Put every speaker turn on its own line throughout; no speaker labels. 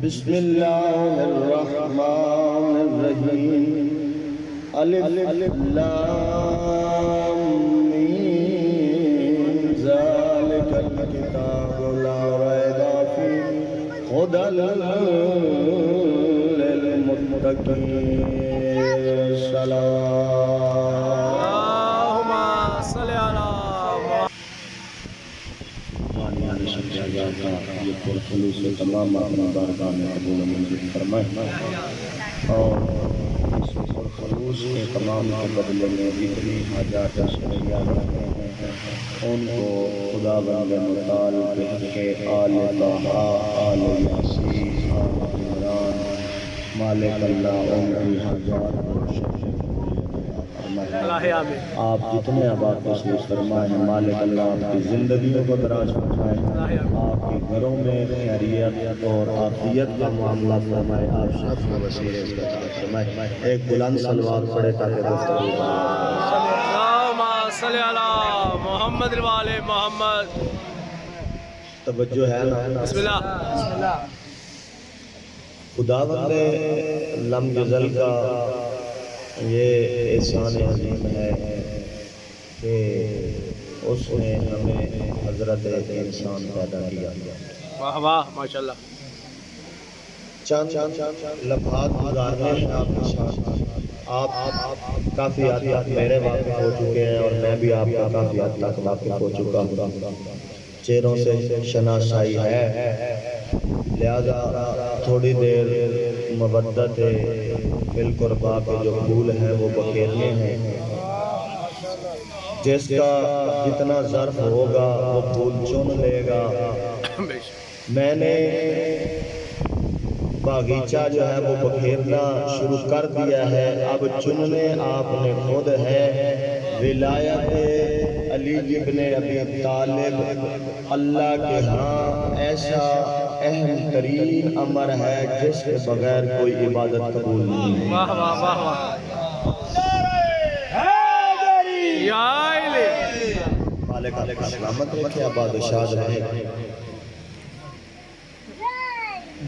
بسم اللہ الرحمن الرحیم الف لام میم ذالک الکتاب لا ریب فیہ ھدی للمتقین اللہم صلی علی یہ پرخلوص سے تمام اپنا بارگاہ میں قبول و منظور فرمائے اور اس پرخلوص کے تمام کے بدلے میں جتنی حاجات شرعیہ رکھتے ہیں ان کو خدا بند مطال کے آل طہا آل یاسین آل عمران مالک اللہ ان کی حاجات کو آپ جتنے آباد تشریف فرمائے ہیں مالک اللہ آپ کی زندگیوں کو دراز فرمائے آپ کے گھروں میں خیریت اور عافیت کا معاملہ فرمائے آپ سب کو وسیلے اس کا عطا فرمائے ایک بلند صلوات پڑھے تاکہ گفتگو
اللہم صلی علی محمد والے محمد
توجہ ہے نا
بسم اللہ
خداوند لم یزل کا یہ احسان عظیم ہے کہ اس نے ہمیں حضرت انسان پیدا کیا
واہ واہ ماشاءاللہ
چند لمحات گزارنے ہیں آپ کے ساتھ آپ کافی حد تک میرے واقف ہو چکے ہیں اور میں بھی آپ کا کافی حد تک واقف ہو چکا ہوں چہروں سے شناسائی ہے لہذا تھوڑی دیر مودت بالقربا کے جو پھول ہیں وہ بکھیرنے ہیں جس کا جتنا ظرف ہوگا وہ پھول چن لے گا میں نے باغیچہ جو ہے وہ بکھیرنا شروع کر دیا ہے اب چننے آپ نے خود ہے ولایت علی ابن ابی طالب اللہ کے ہاں ایسا اہم ترین امر ہے جس کے بغیر کوئی عبادت قبول نہیں
واہ واہ واہ واہ یا الہی
مالک کا سلامت رکھے آباد و شاد رہے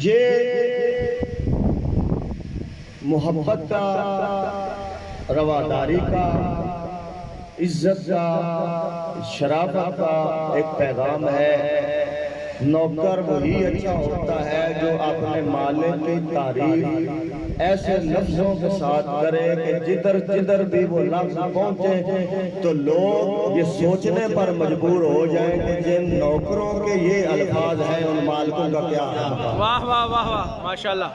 یہ محبت کا رواداری کا عزت کا شرافت کا ایک پیغام ہے نوکر وہی اچھا ہوتا ہے جو اپنے مالک کی تعریف ایسے لفظوں کے ساتھ کرے کہ جدھر جدھر بھی وہ لفظ پہنچے تو لوگ یہ سوچنے پر مجبور ہو جائیں کہ جن نوکروں کے یہ الفاظ ہیں ان مالکوں کا کیا ہے
واہ واہ واہ واہ ماشاءاللہ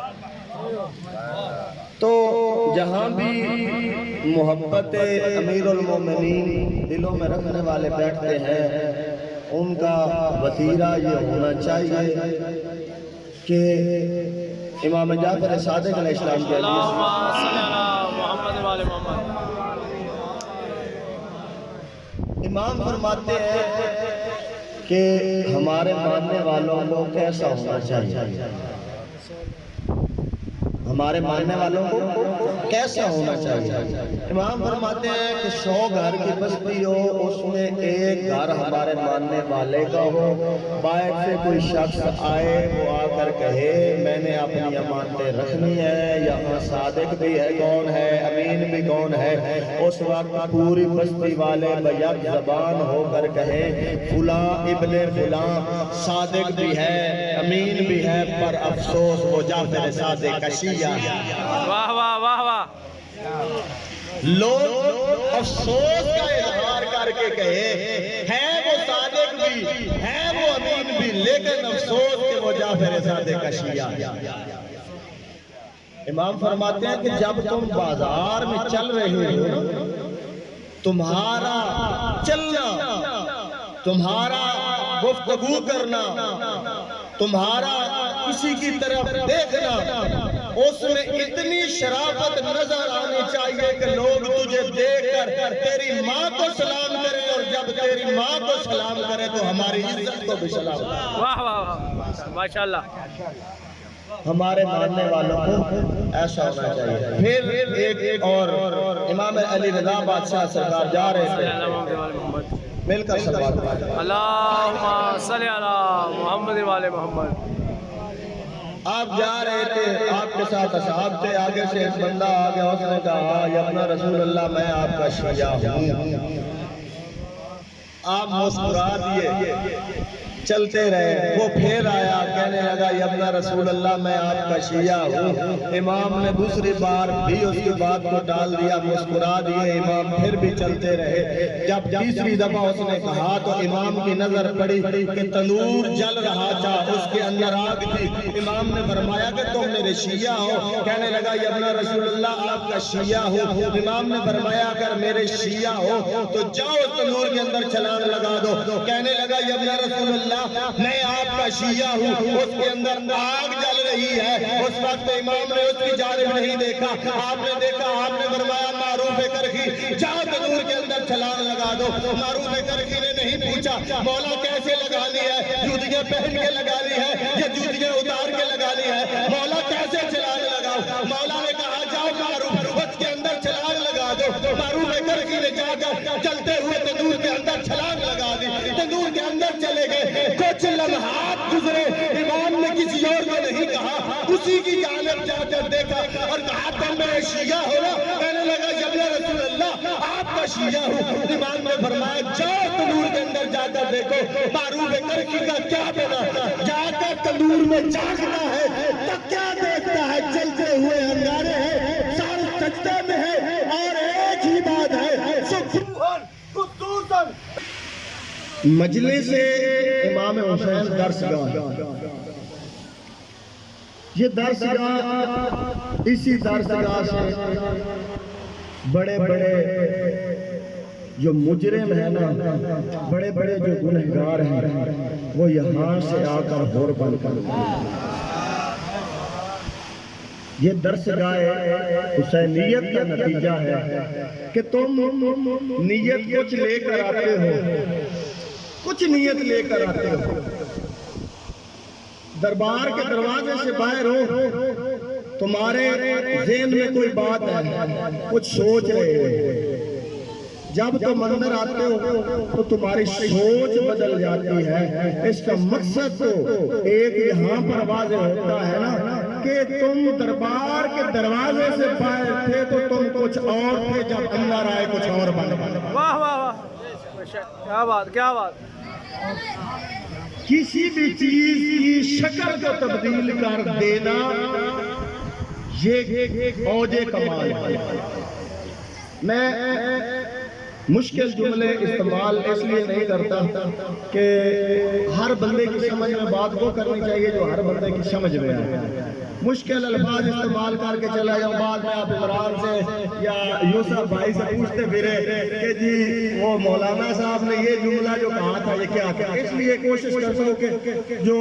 تو جہاں بھی محبت امیر المومنین دلوں میں رکھنے والے بیٹھتے ہیں ان کا وطیرہ یہ ہونا چاہیے کہ امام جعفر صادق علیہ السلام کے
اللہم صلی علی محمد والے محمد
امام فرماتے ہیں کہ ہمارے ماننے والوں کو کیسا ہونا چاہیے ہمارے ماننے والوں کو کیسا ہونا چاہیے امام فرماتے ہیں کہ 100 گھر کی بستی ہو اس میں ایک گھر ہمارے ماننے والے کا ہو باہر سے کوئی شخص آئے وہ آ کر کہے میں نے اپنی امانتیں رکھنی ہے یہاں صادق بھی ہے کون ہے امین بھی کون ہے اس وقت پوری بستی والے بیک زبان ہو کر کہیں فلاں ابن فلاں صادق بھی ہے امین بھی ہے پر افسوس وہ جعفر صادق کا شیعہ
واہ واہ واہ واہ
لوگ افسوس کا اظہار کر کے کہے ہے وہ صادق بھی ہے وہ امین بھی لیکن افسوس کہ وہ جعفر صادق کا شیعہ امام فرماتے ہیں کہ جب تم بازار میں چل رہے ہو تمہارا چلنا تمہارا گفتگو کرنا تمہارا کسی کی طرف دیکھنا اس میں اتنی شرافت نظر آنی چاہیے کہ لوگ تجھے دیکھ کر تیری ماں کو سلام کرے اور جب تیری ماں کو سلام کرے تو ہماری عزت کو بھی سلام کرے
واہ واہ واہ ماشاءاللہ
ہمارے ماننے والوں کو ایسا ہونا چاہیے پھر ایک اور امام علی رضا بادشاہ سرکار جا رہے تھے مل کر صلوات پڑھیں۔
اللہم صلی علی محمد والے محمد۔
آپ جا رہے تھے، آپ کے ساتھ اصحاب تھے، آگے سے ایک بندہ آ گیا، اس نے کہا یا اپنا رسول اللہ میں آپ کا شیعہ ہوں۔ آپ مسکرا دیے، چلتے رہے۔ وہ پھر آیا، کہنے لگا یا اپنا رسول اللہ میں آپ کا شیعہ ہوں۔ امام نے دوسری بار بھی اس کی بات کو ڈال دیا، مسکرا دیے، امام پھر بھی چلتے رہے۔ جب تیسری دفعہ اس نے کہا تو امام کی نظر پڑی کہ تنور جل رہا تھا، اس کے اندر آگ تھی۔ امام نے فرمایا کہ تم میرے شیعہ ہو؟ کہنے لگا یا اپنا رسول اللہ آپ کا شیعہ ہوں۔ امام نے فرمایا اگر میرے شیعہ ہو تو جاؤ تنور کے اندر چھلانگ لگا دو۔ کہنے لگا یا اپنا رسول اللہ میں آپ کا شیعہ ہوں، اس کے اندر آگ جل رہی ہے۔ اس وقت امام نے اس کی جانب نہیں دیکھا، آپ نے دیکھا، آپ نے فرمایا معروف کرخی جاؤ تنور کے اندر چھلانگ لگا دو۔ معروف کرخی نے نہیں پوچھا مولا کیسے لگا لی ہے، جوتیاں پہن کے لگا لی ہے یا جوتیاں اتار کے لگا لی ہے، مولا کیسے چھلانگ لگاؤ؟ مولا نے کہا جاؤ معروف اس کے اندر چھلانگ لگا دو۔ معروف کرخی نے جا کر چلتے ہوئے تنور کے اندر چھلانگ لگا دی، تنور کے اندر چلے گئے۔ کچھ لمحات گزرے، امام نے کسی اور کو نہیں کہا، اسی کی جانب جا کر دیکھا اور کہا تم میرے شیعہ ہو نا؟ کہنے لگا یا رسول اللہ آپ کا شیعہ ہوں۔ امام نے فرمایا جاؤ تنور کے اندر جا کر دیکھو معروف کرخی کا کیا بنا۔ جا کر تنور میں جھانکتا ہے تو کیا دیکھتا ہے؟ جلتے ہوئے انگارے ہیں، سارے سجدے میں ہے اور ایک ہی بات ہے سبحان قدوسن۔ مجلس امام حسین درسگاہ، یہ درسگاہ، اسی درسگاہ سے بڑے بڑے جو مجرم ہیں نا، بڑے بڑے جو گنہگار ہیں، وہ یہاں سے آ کر ہور بن کر یہ درسگاہ حسینیت کا نتیجہ ہے کہ تم نیت کچھ لے کر آتے ہو، کچھ نیت لے کر آتے ہو، دربار کے دروازے سے باہر ہو، تمہارے ذہن میں کوئی بات ہے، کچھ سوچ رہے ہو، جب تم اندر آتے ہو تو تمہاری سوچ بدل جاتی ہے۔ اس کا مقصد تو ایک یہاں پر واضح ہوتا ہے نا کہ تم دربار کے دروازے سے باہر تھے تو تم کچھ اور تھے، جب اندر آئے کچھ اور بن گئے۔
واہ واہ واہ، کیا بات کیا بات۔
کسی بھی چیز کی شکل کو تبدیل کر دینا یہ اوج کمال ہے۔ میں مشکل جملے استعمال اس لیے نہیں کرتا کہ ہر بندے کی سمجھ میں بات وہ کرنی چاہیے جو ہر بندے کی سمجھ میں آئے۔ مشکل الفاظ استعمال کر کے چلا جاؤں، بعد میں آپ عمران سے یا یوسف بھائی سے پوچھتے پھرے کہ جی وہ مولانا صاحب نے یہ جملہ جو کہا تھا یہ کیا تھا۔ اس لیے کوشش کرتا ہوں کہ جو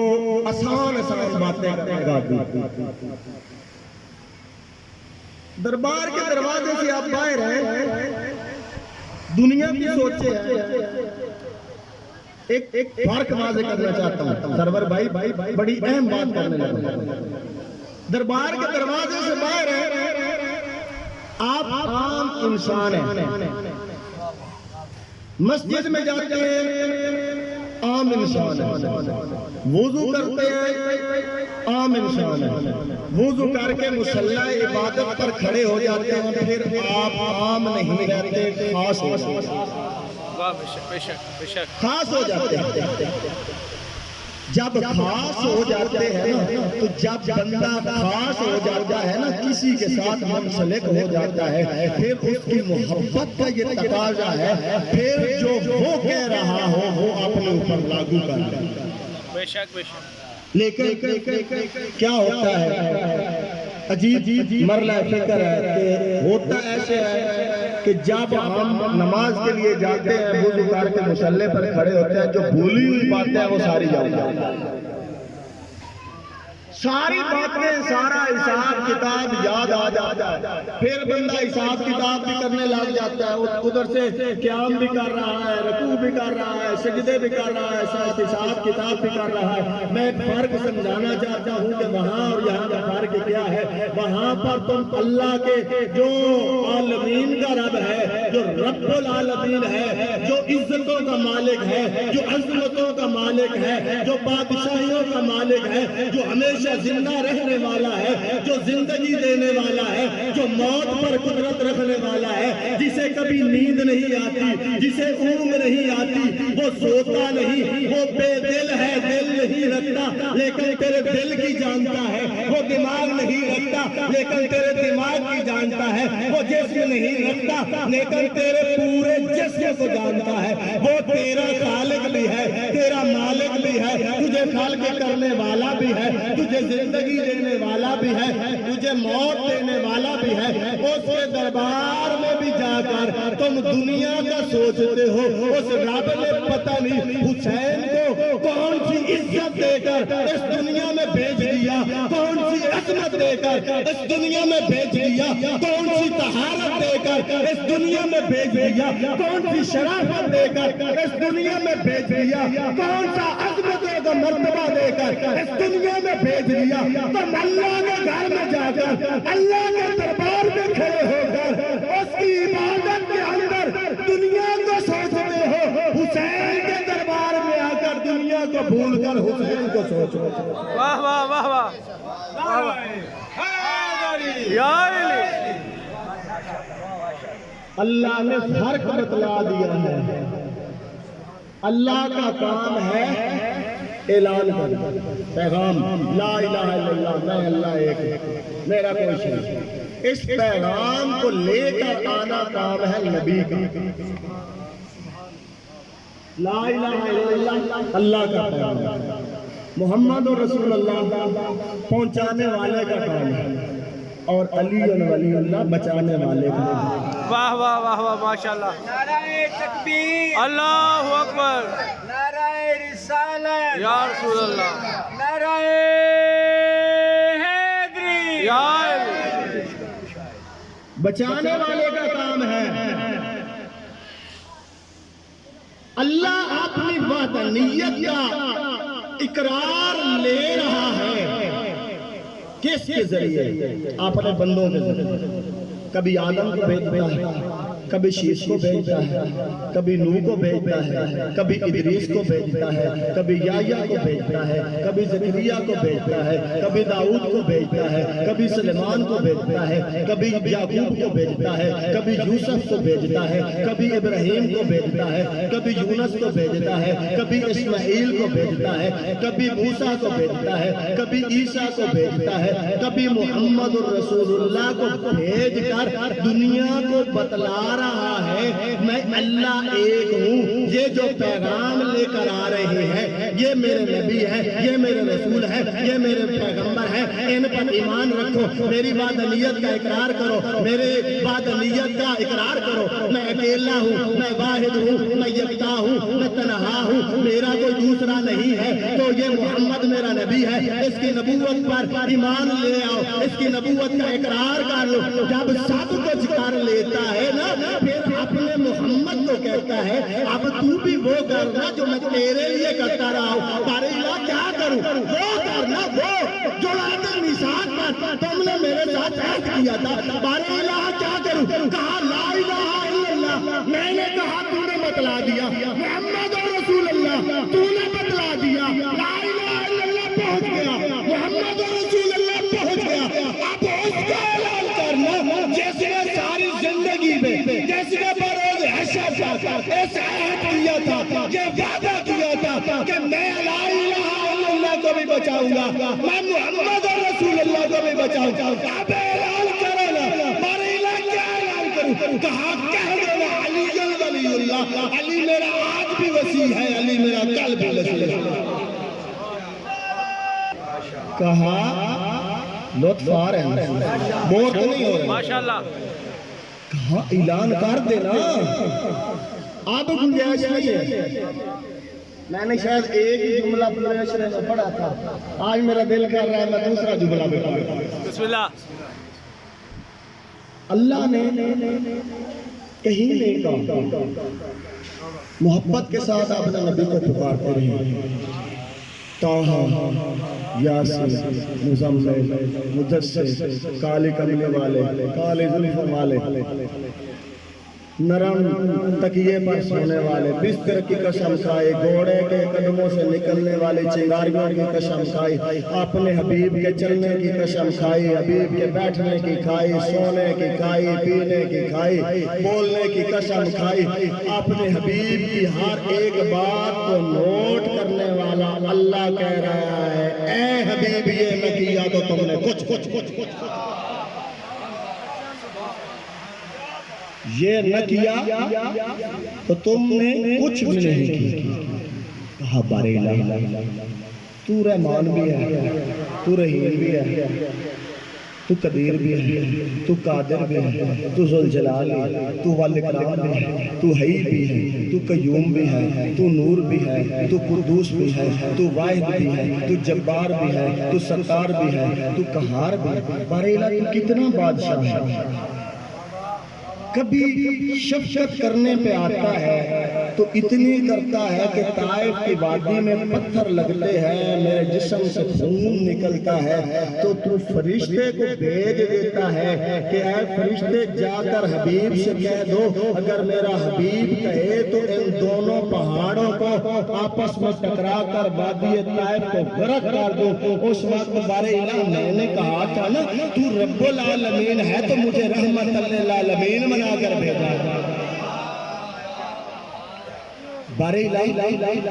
آسان باتیں کرنا دربار کے دروازے سے آپ باہر ہیں، دنیا کی سوچے ہیں۔ ایک فرق واضح کرنا چاہتا ہوں، سرور بھائی بڑی اہم بات کرنے لگا۔ دربار کے دروازے سے باہر ہیں، آپ عام انسان ہیں، مسجد میں جاتے ہیں، عام انسان ہیں، وضو کرتے ہیں، عام انسان ہیں، وضو کر کے مصلی عبادت پر کھڑے ہو جاتے ہیں، پھر آپ عام نہیں رہتے، خاص ہو جاتے ہیں، خاص ہو جاتے ہیں۔ جب خاص ہو جاتے ہیں نا تو جب بندہ خاص ہو جاتا ہے نا، کسی کے ساتھ منسلک ہو جاتا ہے، پھر اس کی محبت کا یہ تقاضا ہے، پھر جو وہ کہہ رہا ہو وہ اپنے اوپر لاگو کر لے۔
بے شک بے شک۔
لیکن کیا ہوتا ہے، عجیب مرلہ فکر ہے کہ ہوتا ایسے ہے کہ جب ہم نماز کے لیے جاتے ہیں، وضو کر کے مصلی پر کھڑے ہوتے ہیں، جو بھولی ہوئی باتیں ہیں وہ ساری جاتی ہیں، ساری باتیں سارا حساب کتاب یاد آ جاتا ہے، پھر بندہ حساب کتاب بھی کرنے لگ جاتا ہے، ادھر سے قیام بھی کر رہا ہے، رکوع بھی کر رہا ہے، سجدے بھی کر رہا ہے، ساتھ حساب کتاب بھی کر رہا ہے۔ میں فرق سمجھانا چاہتا ہوں کہ وہاں اور یہاں کا فرق کیا ہے۔ وہاں پر تم اللہ کے جو عالمین کا رب ہے، جو رب العالمین ہے، جو عزتوں کا مالک ہے، جو عظمتوں کا مالک ہے، جو بادشاہیوں کا مالک ہے، جو ہمیشہ زندہ رہنے والا ہے، جو زندگی دینے والا ہے، جو موت پر قدرت رکھنے والا ہے، جسے کبھی نیند نہیں آتی، جسے اونگ نہیں آتی، وہ سوتا نہیں، وہ بے دل ہے، دل نہیں رکھتا لیکن تیرے دل کی جانتا ہے، وہ دماغ نہیں رکھتا لیکن تیرے دماغ کی جانتا ہے، وہ جسم نہیں رکھتا لیکن تیرے پورے جسم کو جانتا ہے، وہ تیرا خالق بھی ہے، تیرا مالک بھی ہے، تجھے خلق کرنے والا بھی ہے، تجھے زندگی دینے والا بھی ہے، تجھے موت دینے والا بھی ہے۔ اس کے دربار میں بھی جا کر تم دنیا کا سوچتے ہو، اس رب نے پتہ نہیں حسین کو کون سی عزت دے کر اس دنیا میں بھیج دیا، کون سی عظمت دے کر اس دنیا میں بھیج دیا، کون سی طہارت دے کر اس دنیا میں بھیج دیا، کون سی شرافت دے کر اس دنیا میں بھیج دیا، کون سا عظمتوں کا مرتبہ دے کر اس دنیا میں بھیج دیا۔ تم اللہ کے گھر میں جا کر اللہ کے دربار میں کھڑے ہو کر اس کی عبادت کے اندر دنیا کو سوچتے ہو، حسین کے دربار میں آ کر دنیا کو بھول کر حسین کو سوچو۔
واہ واہ واہ واہ یا علی۔
اللہ نے فرق بتلا دیا ہے۔ اللہ کا کام ہے اعلان کرنا، پیغام لا الہ الا اللہ، میں اللہ ایک ہوں، میرا کوئی شریک نہیں۔ اس پیغام کو لے کر آنا کام ہے نبی کا۔ لا الہ الا اللہ اللہ کا پیغام ہے، محمد رسول اللہ پہنچانے والے کا کام ہے، اور علی ولی اللہ بچانے والے کا کام ہے۔
واہ واہ واہ واہ ماشاءاللہ۔
نعرہ تکبیر،
اللہ اکبر،
نعرہ رسالت،
یا رسول اللہ،
نعرہ حیدری،
یا علی۔
بچانے والے کا کام ہے۔ اللہ اپنی وحدانیت کا اقرار لے رہا ہے، کس کے ذریعے؟ اپنے بندوں کے ذریعے۔ کبھی آدم کو بھیجتا ہے، کبھی شیش کو بھیجتا ہے، کبھی نوح کو بھیجتا ہے، کبھی ادریس کو بھیجتا ہے، کبھی یحییٰ کو بھیجتا ہے، کبھی زکریا کو بھیجتا ہے، کبھی داؤد کو بھیجتا ہے، کبھی سلیمان کو بھیجتا ہے، کبھی یعقوب کو بھیجتا ہے، کبھی یوسف کو بھیجتا ہے، کبھی ابراہیم کو بھیجتا ہے، کبھی یونس کو بھیجتا ہے، کبھی اسماعیل کو بھیجتا ہے، کبھی موسیٰ کو بھیجتا ہے، کبھی عیسیٰ کو بھیجتا ہے، کبھی محمد الرسول اللہ کو بھیج کر دنیا کو بتلا رہا ہے میں اللہ ایک ہوں۔ یہ جو پیغام لے کر آ رہے ہیں، یہ میرے نبی ہے، یہ میرے رسول ہے، یہ میرے پیغمبر ہے، ان پر ایمان رکھو، میری وحدانیت کا اقرار کرو، میرے وحدانیت کا اقرار کرو، میں اکیلا ہوں، میں واحد ہوں، میں یکتا ہوں، میں تنہا ہوں، میرا کوئی دوسرا نہیں ہے۔ تو یہ محمد میرا نبی ہے، اس کی نبوت پر ایمان لے آؤ، اس کی نبوت کا اقرار کر لو۔ جب سب کچھ کر لیتا ہے نا، پھر اپنے محمد کو کہتا ہے اب تو بھی وہ کرنا جو میں تیرے لیے کرتا رہا ہوں۔ بارے اللہ کیا کروں؟ وہ کرنا وہ جو عہد میثاق پر تم نے میرے ساتھ عہد کیا تھا۔ بارے اللہ کیا کروں؟ کہا لا الہ الا اللہ، میں نے کہا تو نے بتلا دیا، محمد رسول اللہ تو نے بتلا دیا، لا الہ الا اللہ پہنچ گیا، محمد رسول اللہ پہنچ گیا۔ اب اس کا اعلان کرنا جس نے ساری زندگی میں، جس نے بروز حشر پر اس عہد کیا تھا، یہ وعدہ کیا تھا کہ میں لا الہ الا اللہ کو بھی بچاؤں گا، میں محمد رسول اللہ کو بھی بچاؤں گا۔ اب اعلان کرو نا، بارے اللہ کیا اعلان کروں؟ کہا کہہ دینا علی ولی اللہ، علی میرا آج بھی وسیع ہے، علی میرا کل بھی وسیع ہے۔ کہا لطف آ رہے ہیں، بور تو نہیں ہو رہے؟
ماشاءاللہ۔
کہا اعلان کر دینا، اب گنجائش نہیں ہے۔ میں نے شاید ایک ہی جملہ پورے عشرے میں پڑھا تھا، آج میرا دل کر رہا ہے میں دوسرا جملہ بھی پڑھوں۔
بسم اللہ۔
اللہ نے کہیں نہیں کہا، محبت کے ساتھ اپنے نبی کو پکارتے رہے، طٰہٰ، یاسین، مزمل، مدثر، کالے کلمے والے، کالے زلف والے، نرم تکیے پر سونے والے، بستر کی قسم کھائے، گھوڑے کے قدموں سے نکلنے والے چنگاریوں کی قسم کھائی، اپنے حبیب کے چلنے کی قسم کھائی، حبیب کے بیٹھنے کی کھائی، سونے کی کھائی، پینے کی کھائی، بولنے کی قسم کھائی، اپنے حبیب کی ہر ایک بات کو نوٹ کرنے والا اللہ کہہ رہا ہے، اے حبیب یہ نہ کیا تو تم نے کچھ یہ نہ کیا تو تم نے کچھ بھی نہیں کیا۔ کہا بارے الہ تو رحمان بھی ہے، تو رحیم بھی ہے، تو قدیر بھی ہے، تو قادر بھی ہے، تو ذوالجلال بھی ہے، تو والاکرام بھی ہے، تو حی بھی ہے، تو قیوم بھی ہے، تو نور بھی ہے، تو قدوس بھی ہے، تو واحد بھی ہے، تو جبار بھی ہے، تو ستار بھی ہے، تو قہار بھی ہے۔ بارے الہ تو کتنا بادشاہ ہے، کبھی شفقت کرنے پہ آتا ہے تو اتنی کرتا ہے کہ طائف کی وادی میں پتھر لگتے ہیں، میرے جسم سے خون نکلتا ہے، تو فرشتے کو بھیج دیتا ہے کہ اے فرشتے جا کر حبیب سے کہہ دو اگر میرا حبیب کہے تو ان دونوں پہاڑوں کو آپس میں ٹکرا کر وادی طائف کو غرق کر دو۔ اس وقت بارے الہ میں نے کہا تھا نا تو رب العالمین ہے تو مجھے رحمت للعالمین بنا کر بھیجا۔ بارے الہ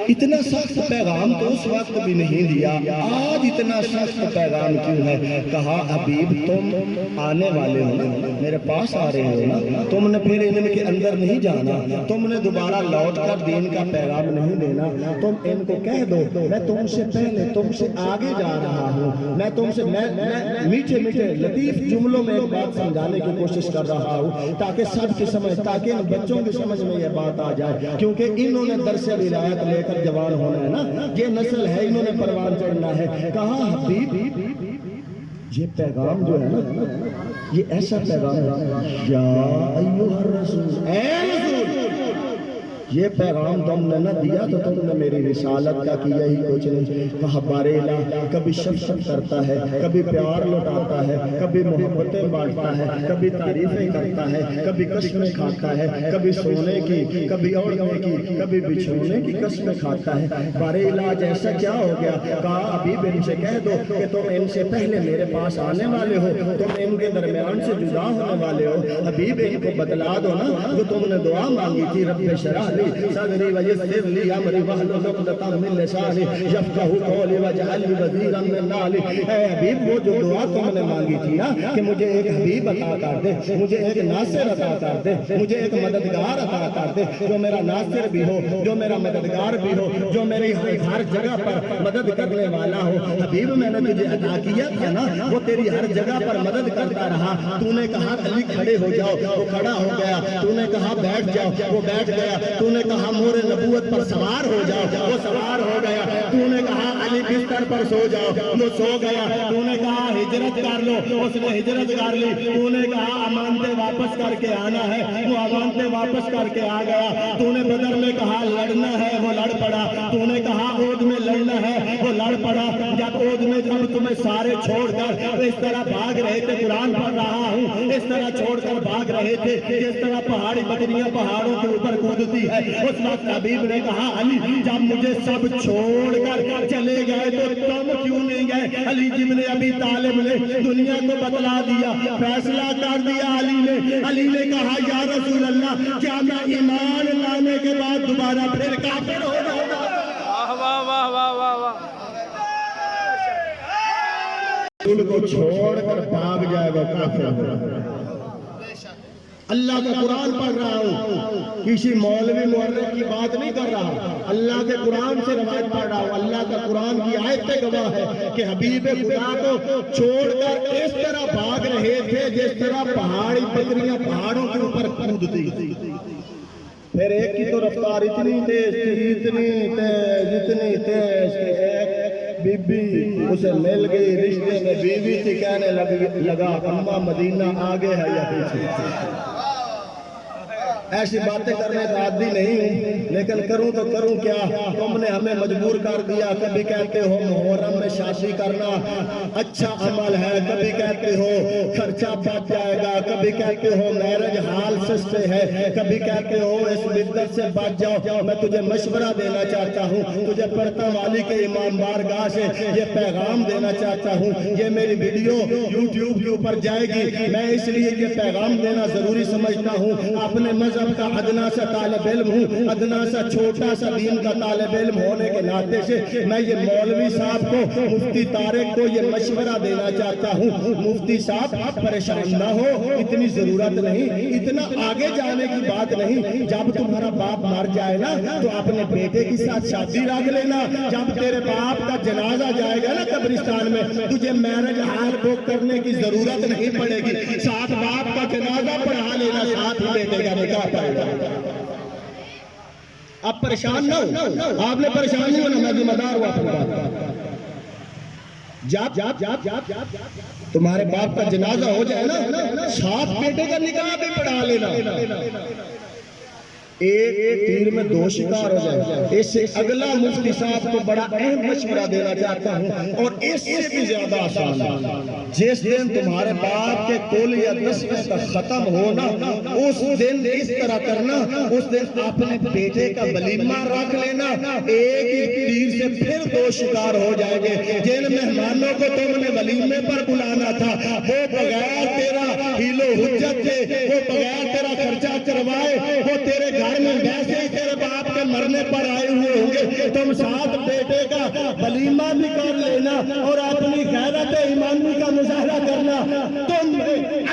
اتنا سخت پیغام تو اس وقت بھی نہیں دیا، آج اتنا سخت پیغام کیوں ہے؟ کہا حبیب تم آنے والے ہو نا، میرے پاس آ رہے ہو نا، تم نے پھر ان کے اندر نہیں جانا، تم نے دوبارہ لوٹ کر دین کا پیغام نہیں دینا، تم ان کو کہہ دو میں تم سے پہلے تم سے آگے جا رہا ہوں، میں تم سے میٹھے میٹھے لطیف جملوں میں ایک بات سمجھانے کی کوشش کر رہا ہوں تاکہ سب کی سمجھ، تاکہ ان بچوں کی سمجھ میں یہ بات آ جائے، کیونکہ انہوں نے درس ولایت لے کر جوان ہونا ہے نا، یہ نسل ہے، انہوں نے پروان چڑھنا ہے۔ کہا حبیب یہ پیغام جو ہے نا یہ ایسا پیغام ہے، یا ایوہ الرسول، اے رسول یہ پیغام تم نے نہ دیا تو تم نے میری رسالت کا کیا ہی کچھ نہیں۔ کہا بارے الہ کبھی شفقت کرتا ہے، کبھی پیار لوٹاتا ہے، کبھی محبتیں بانٹتا ہے، کبھی تعریفیں کرتا ہے، کبھی قسمیں کھاتا ہے، کبھی سونے کی، کبھی اوڑھنے کی، کبھی بچھونے کی قسمیں کھاتا ہے۔ بارے الہ ایسا کیا ہو گیا؟ کہا حبیب ان سے کہہ دو کہ تم ان سے پہلے میرے پاس آنے والے ہو، تم ان کے درمیان سے جدا ہونے والے ہو۔ حبیب ان کو بتلا دو نا جو تم نے دعا مانگی تھی، رب شرح صدری ویسر لی امری واحلل عقدۃ من لسانی یفقهوا قولی واجعل لی وزیرا من اہلی۔ اے حبیب وہ جو دعا تم نے مانگی تھی نا کہ مجھے ایک حبیب عطا کر دے، مجھے ایک ناصر عطا کر دے، مجھے ایک مددگار عطا کر دے جو میرا ناصر بھی ہو، جو میرا مددگار بھی ہو، جو میری ہر جگہ پر مدد کرنے والا ہو۔ حبیب میں نے تجھے عطا کیا تھا نا، وہ تیری ہر جگہ پر مدد کرتا رہا۔ تو نے کہا علی کھڑے ہو جاؤ، وہ کھڑا ہو گیا، تو نے کہا بیٹھ جاؤ، وہ بیٹھ گیا، تو نے کہا مور نبوت پر سوار ہو جاؤ، وہ سوار ہو گیا، تو نے کہا علی بستر پر سو جاؤ، وہ سو گیا، تو نے کہا ہجرت کر لو، اس نے ہجرت کر لی، تو نے کہا امانتیں واپس کر کے آنا ہے، وہ امانتیں واپس کر کے آ گیا، تو نے بدر میں کہا لڑنا ہے، وہ لڑ پڑا، تو نے کہا عہد میں لڑنا ہے، وہ لڑ پڑا۔ جب عہد میں جب تمہیں سارے چھوڑ کر اس طرح بھاگ رہے تھے، قرآن پڑھ رہا ہوں، اس طرح چھوڑ کر بھاگ رہے تھے جس طرح پہاڑی بکریاں پہاڑوں کے اوپر کودتی ہے، اس وقت حبیب نے کہا علی جب مجھے سب چھوڑ کر چلے گئے تو تم کیوں نہیں گئے؟ علی ابن ابی طالب نے دنیا کو بتلا دیا، فیصلہ کر دیا علی نے کہا یا رسول اللہ کیا میں ایمان لانے کے بعد دوبارہ پھر کافر ہو جاؤں گا؟
واہ واہ واہ واہ واہ۔
ان کو چھوڑ کر بھاگ جائے گا کافر ہوگا۔ اللہ کا قرآن پڑھ رہا ہوں، کسی مولوی مورخ کی بات نہیں کر رہا، اللہ کے قرآن سے روایت پڑھ رہا ہوں۔ اللہ کا قرآن کی آیت پہ گواہ ہے کہ حبیب خدا کو چھوڑ کر اس طرح بھاگ رہے تھے جس طرح پہاڑی بکریاں پہاڑوں کے اوپر کودتی۔ پھر ایک کی تو رفتار اتنی تیز کہ ایک بی بی اسے مل گئی، رشتے میں بیوی تھی، کہنے لگا اماں مدینہ آگے ہے یا پیچھے؟ ایسی باتیں کرنے کا عادی نہیں ہوں، لیکن کروں تو کروں کیا؟ تم نے ہمیں مجبور کر دیا۔ کبھی کہتے ہو محرم میں شادی کرنا اچھا عمل ہے، کبھی کہتے ہو خرچہ بچ جائے گا، کبھی کہتے ہو میرج حال سستے ہے، کبھی کہتے ہو اس بدعت سے بچ جاؤ۔ میں تجھے مشورہ دینا چاہتا ہوں، تجھے پڑھتا والی کے امام بارگاہ سے یہ پیغام دینا چاہتا ہوں۔ یہ میری ویڈیو یوٹیوب کے اوپر جائے گی، میں اس لیے یہ پیغام دینا ضروری سمجھتا ہوں۔ اپنے مذہب کا ادنا سا طالب علم ہوں، ادنا سا چھوٹا سا دین کا طالب علم ہونے کے ناطے سے میں یہ مولوی صاحب کو، مفتی طارق کو یہ مشورہ دینا چاہتا ہوں۔ مفتی صاحب پریشان نہ ہو، اتنی ضرورت نہیں، اتنا آگے جانے کی بات نہیں۔ جب تمہارا باپ مر جائے نا تو اپنے بیٹے کے ساتھ شادی رکھ لینا۔ جب تیرے باپ کا جنازہ جائے گا نا قبرستان میں، تجھے میرج ہال بک کرنے کی ضرورت نہیں پڑے گی، ساتھ باپ کا جنازہ پڑھا لینا، ساتھ ہی بیٹے کا نکاح پڑے گا۔ آپ پریشان نہ ہو، آپ نے پریشان نہیں ہونا، میں ذمہ دار ہوں اپنی بات کا۔ جب تمہارے باپ کا جنازہ ہو جائے نا، ساتھ بیٹے کا نکاح بھی پڑھا لینا۔ ایک تیر میں دو شکار ہو جائے۔ اس سے اگلا مفتی صاحب کو بڑا اہم مشورہ دینا چاہتا ہوں، اور اس سے بھی زیادہ آسان ہے۔ جس دن تمہارے باپ کے کل یا دسویں کا ختم ہونا، اس دن اس طرح کرنا، اس دن اپنے بیٹے کا ولیمہ رکھ لینا۔ ایک ہی تیر سے پھر دو شکار ہو جائیں گے۔ جن مہمانوں کو تم نے ولیمے پر بلانا تھا، وہ بغیر تیرا ہیل و حجت کے، وہ بغیر تیرا خرچہ کروائے، وہ تیرے گھر میں ویسے ہی تیرے باپ کے مرنے پر آئے ہوئے ہوں گے۔ تم ساتھ بیٹے کا ولیمہ بھی کر لینا اور اپنی غیرت ایمانی کا مظاہرہ کرنا۔ تم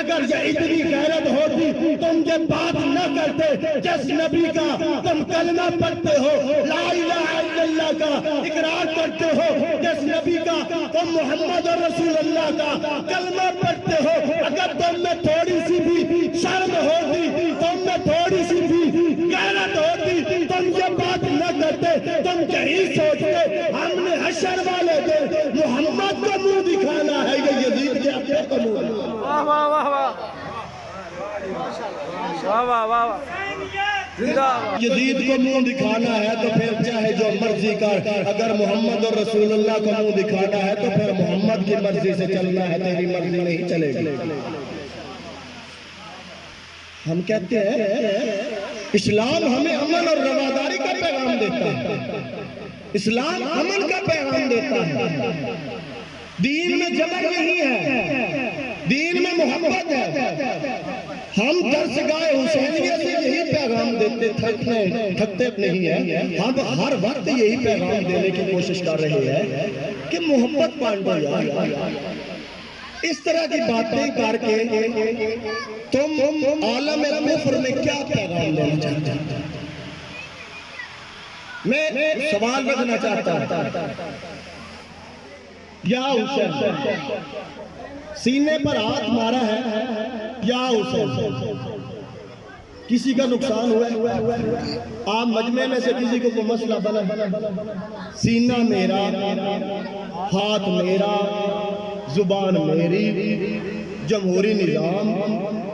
اگر یہ اتنی غیرت ہوتی، تم یہ بات نہ کرتے۔ جس نبی کا تم کلمہ پڑھتے ہو، لا الہ الا اللہ کا اقرار کرتے ہو، جس نبی کا تم محمد رسول اللہ کا کلمہ پڑھتے ہو، اگر تم میں تھوڑی سی بھی شرم ہوتی، تم میں تھوڑی سی بھی غیرت ہوتی، تم یہ بات نہ کرتے۔ تم یہی سوچتے ہم نے حشر والے دن محمد کو منہ دکھانا ہے، یہ یزید کے اپنے کو منہ دکھانا۔
واہ واہ واہ واہ واہ واہ واہ واہ، زندہ
یزید کو منہ دکھانا ہے تو پھر چاہے جو مرضی کر۔ اگر محمد اور رسول اللہ کو منہ دکھانا ہے تو پھر محمد کی مرضی سے چلنا ہے، تیری مرضی نہیں چلے گی۔ ہم کہتے ہیں اسلام ہمیں امن اور رواداری کا پیغام دیتا ہے، اسلام امن کا پیغام دیتا ہے۔ دین میں جبر نہیں ہے، دین میں محبت ہے۔ ہم درسگاہ حسینیہ سے یہی پیغام دیتے، تھکتے نہیں ہیں، ہم ہر وقت یہی پیغام دینے کی کوشش کر رہے ہیں کہ محبت بانٹو یار۔ اس طرح کی باتیں کر کے تم عالم کفر میں کیا پیغام دینا چاہتے ہیں؟ میں سوال رکھنا چاہتا ہوں، یا حسین سینے پر ہاتھ مارا ہے، یا حسین کسی کا نقصان ہوا ہے؟ آپ مجمع میں سے کسی کو کوئی مسئلہ بنا، سینہ میرا، ہاتھ میرا، زبان میری، جمہوری نظام،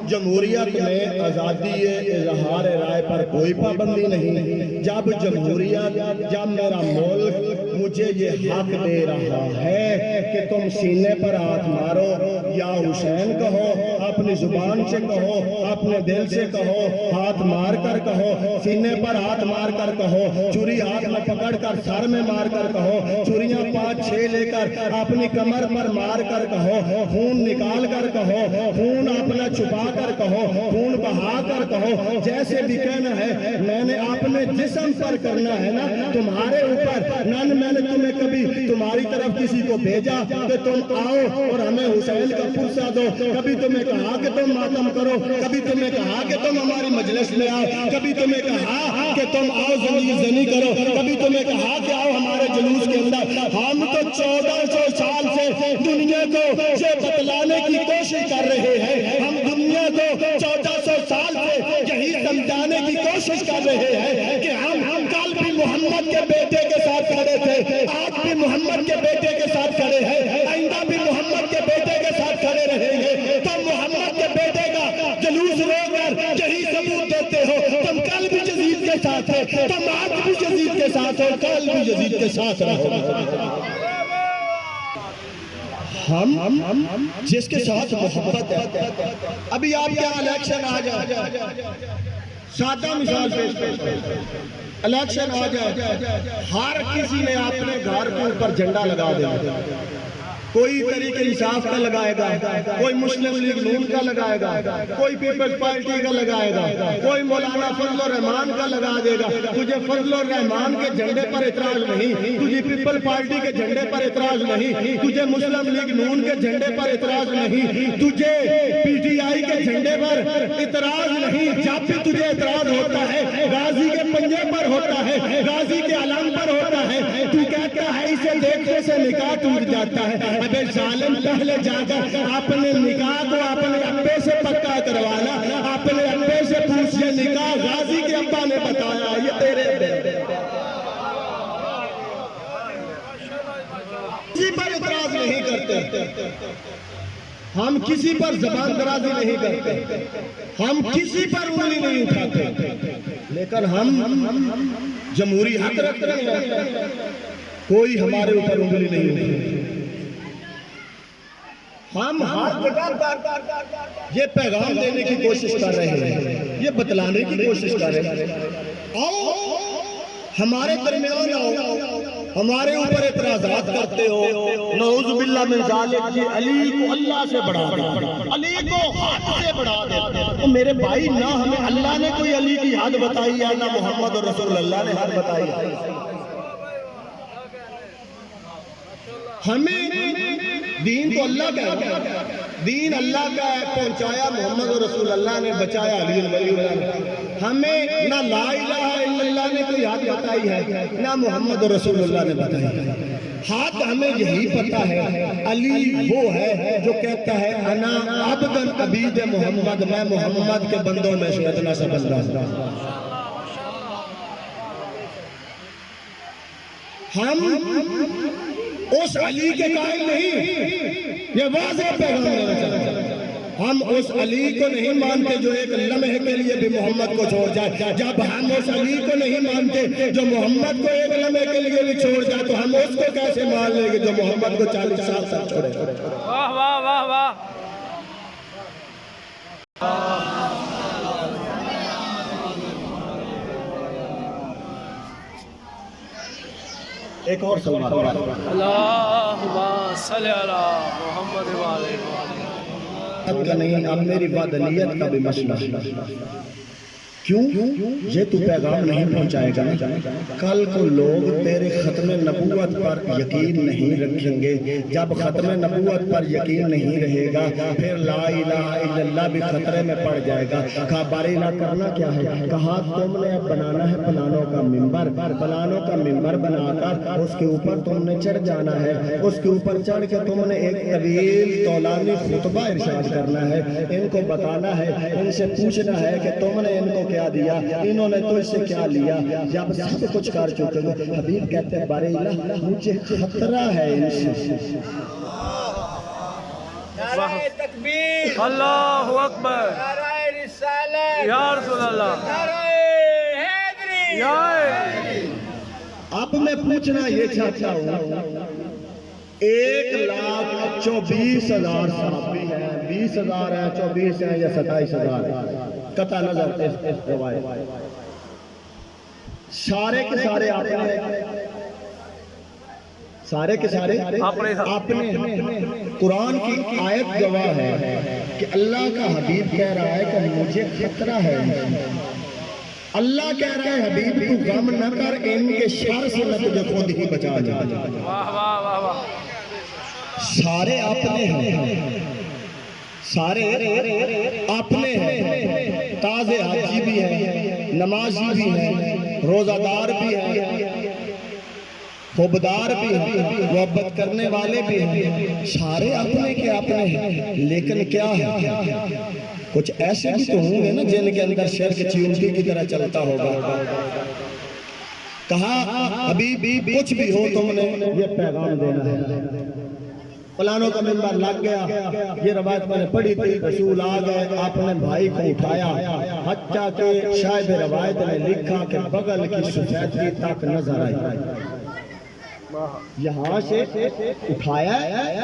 جمہوریت میں آزادی اظہار رائے پر کوئی پابندی نہیں۔ جب جمہوریت، جب میرا ملک مجھے یہ حق دے رہا ہے کہ تم سینے پر ہاتھ مارو، یا حسین کہو، اپنی زبان سے کہو، اپنے دل سے کہو، ہاتھ مار کر کہو، سینے پر ہاتھ مار کر کہو، چھری ہاتھ میں پکڑ کر سر میں مار کر کہو، چھریاں 5-6 لے کر اپنی کمر پر مار کر کہو، خون نکال کر کہو، خون اپنا چھپا کر کہو، خون بہا کر کہو، جیسے بھی کہنا ہے۔ میں نے اپنے جسم پر کرنا ہے نا، تمہارے اوپر نہ میں نے تمہیں کبھی تمہاری طرف کسی کو بھیجا کہ تم آؤ اور ہمیں حسین کا پرسہ دو، کبھی تمہیں کہا کہ تم ماتم کرو، کبھی تمہیں کہا کہ تم ہماری مجلس میں آؤ، کبھی تمہیں کہا کہ تم آؤ زنی کرو، کبھی تمہیں کہا کہ آؤ ہمارے جلوس کے اندر۔ ہم تو 1400 سال سے دنیا کو یہ بتلانے کی کوشش کر رہے ہیں، ہم دنیا کو 1400 سال سے یہی سمجھانے کی کوشش کر رہے کے ساتھ رہو. ہم جس کے ساتھ محبت ہے. ابھی آپ کیا الیکشن آ جائے, سادہ مثال پیش الیکشن آ جائے, ہر کسی نے اپنے گھر کے اوپر جھنڈا لگا دیا. کوئی تحریک انصاف کا لگائے گا, کوئی مسلم لیگ نون کا لگائے گا, کوئی پیپلز پارٹی کا لگائے گا, کوئی مولانا فضل الرحمان کا لگا دے گا. تجھے فضل الرحمان کے جھنڈے پر اعتراض نہیں, تجھے پیپل پارٹی کے جھنڈے پر اعتراض نہیں, تجھے مسلم لیگ نون کے جھنڈے پر اعتراض نہیں, تجھے پی ٹی آئی کے جھنڈے پر اعتراض نہیں. جب بھی تجھے اعتراض ہوتا ہے غازی کے پنجے پر ہوتا ہے, غازی کے علم پر ہوتا ہے, تو کہتا ہے اسے دیکھنے سے نکاح ٹوٹ جاتا ہے. ابے ظالم, پہلے جا کر اپنے نکاح کو اپنے ابے سے پکا کروانا. اپنے ابے سے پوچھ, یہ نکاح غازی کے ابا نے بتایا, یہ تیرے کسی پر اعتراض نہیں کرتے, ہم کسی پر زبان درازی نہیں کرتے, ہم کسی پر انگلی نہیں اٹھاتے, لیکن ہم جمہوری حق رکھتے ہیں, کوئی ہمارے اوپر انگلی نہیں اٹھاتے. ہم ہر جگہ پر یہ پیغام دینے کی کوشش کر رہے ہیں, یہ بتلانے کی کوشش کر رہے ہیں, آؤ ہمارے درمیان آؤ, ہمارے اوپر اعتراضات کرتے ہو. نعوذ باللہ من ذالک, یہ علی کو اللہ سے بڑھا دیتے, علی کو حد سے بڑھا دیتے. میرے بھائی, نہ ہمیں اللہ نے کوئی علی کی حد بتائی ہے, نہ محمد رسول اللہ نے حد بتائی ہے. ہمیں دین تو اللہ کا ہے, دین اللہ کا ہے, پہنچایا محمد رسول اللہ نے, بچایا علی ولی اللہ نے. ہمیں نہ لا الہ الا اللہ نے کوئی حد بتائی ہے, نہ محمد رسول اللہ نے بتائی ہے. حد ہمیں یہی پتا ہے, علی وہ ہے جو کہتا ہے انا عبد عبید محمد, میں محمد کے بندوں میں سے اتنا سا بندہ ہوں. ہم اس علی کے قائل نہیں, یہ واضح پیغام دینا چاہتے ہیں. ہم اس علی کو نہیں مانتے جو ایک لمحے کے لیے بھی محمد کو چھوڑ جائے. جب ہم اس علی کو نہیں مانتے جو محمد کو ایک لمحے کے لیے بھی چھوڑ جائے, تو ہم اس کو کیسے مان لیں گے جو محمد کو 40 سال تک چھوڑے.
واہ واہ واہ واہ.
ایک اور سوال,
اللہم صلی علی محمد و علی محمد.
کا نہیں, اب میری بدنیت کا بھی مسئلہ. کیوں؟ یہ تو پیغام نہیں پہنچائے گا. کل کو لوگ تیرے ختم نبوت پر یقین نہیں رکھیں گے. جب ختم نبوت پر یقین نہیں رہے گا, پھر لا الہ الا اللہ بھی خطرے میں پڑ جائے گا. کہا باریلا کرنا کیا ہے, کہا تم نے اب بنانا ہے پلانوں کا ممبر, پلانوں کا ممبر بنا کر اس کے اوپر تم نے چڑھ جانا ہے. اس کے اوپر چڑھ کے تم نے ایک طویل طولانی خطبہ ارشاد کرنا ہے. ان کو بتانا ہے, ان سے پوچھنا ہے کہ تم نے ان کو کیا دیا, انہوں نے تو اس سے کیا لیا. جب سب کچھ کر چکے گے, حبیب کہتے ہیں باریلا مجھے خطرہ ہے ان سے.
نعرہ تکبیر,
اللہ اکبر,
نعرہ رسالت,
یا رسول اللہ,
نعرہ حیدری.
یا
اب میں پوچھنا یہ چاہتا ہوں, 1,24,000 صحابی ہیں, 20,000 ہیں, 24 ہیں یا 27,000 ہیں, قطع نظر اس روایت. سارے کے سارے سارے کے سارے اپنے. قرآن کی آیت گواہ ہے کہ اللہ کا حبیب کہہ رہا ہے کہ مجھے خطرہ ہے. اللہ کہہ رہا ہے حبیب تو غم نہ کر, ان کے شر سے میں تجھے خود ہی بچا جائے.
واہ واہ واہ واہ.
سارے اپنے ہیں, سارے اپنے ہیں, تازے حاجی بھی ہیں, نمازی بھی ہیں, روزہ دار بھی ہیں, خوبدار بھی ہیں, محبت کرنے والے بھی ہیں. سارے اپنے کے اپنے ہیں, لیکن کیا ہے, کچھ ایسے بھی تو ہوں گے نا جن کے اندر شرک چیونٹی کی طرح چلتا ہوگا. کہا حبیب کچھ بھی ہو تم نے یہ پیغام دینا ہے. پلانوں کا ممبر لگ گیا, یہ روایت میں نے پڑھی تھی. رسول آ گئے, اپنے بھائی کو اٹھایا, حتیٰ کہ شاہد روایت نے لکھا کہ بغل کی سفیدی تک نظر آئی. یہاں سے اٹھایا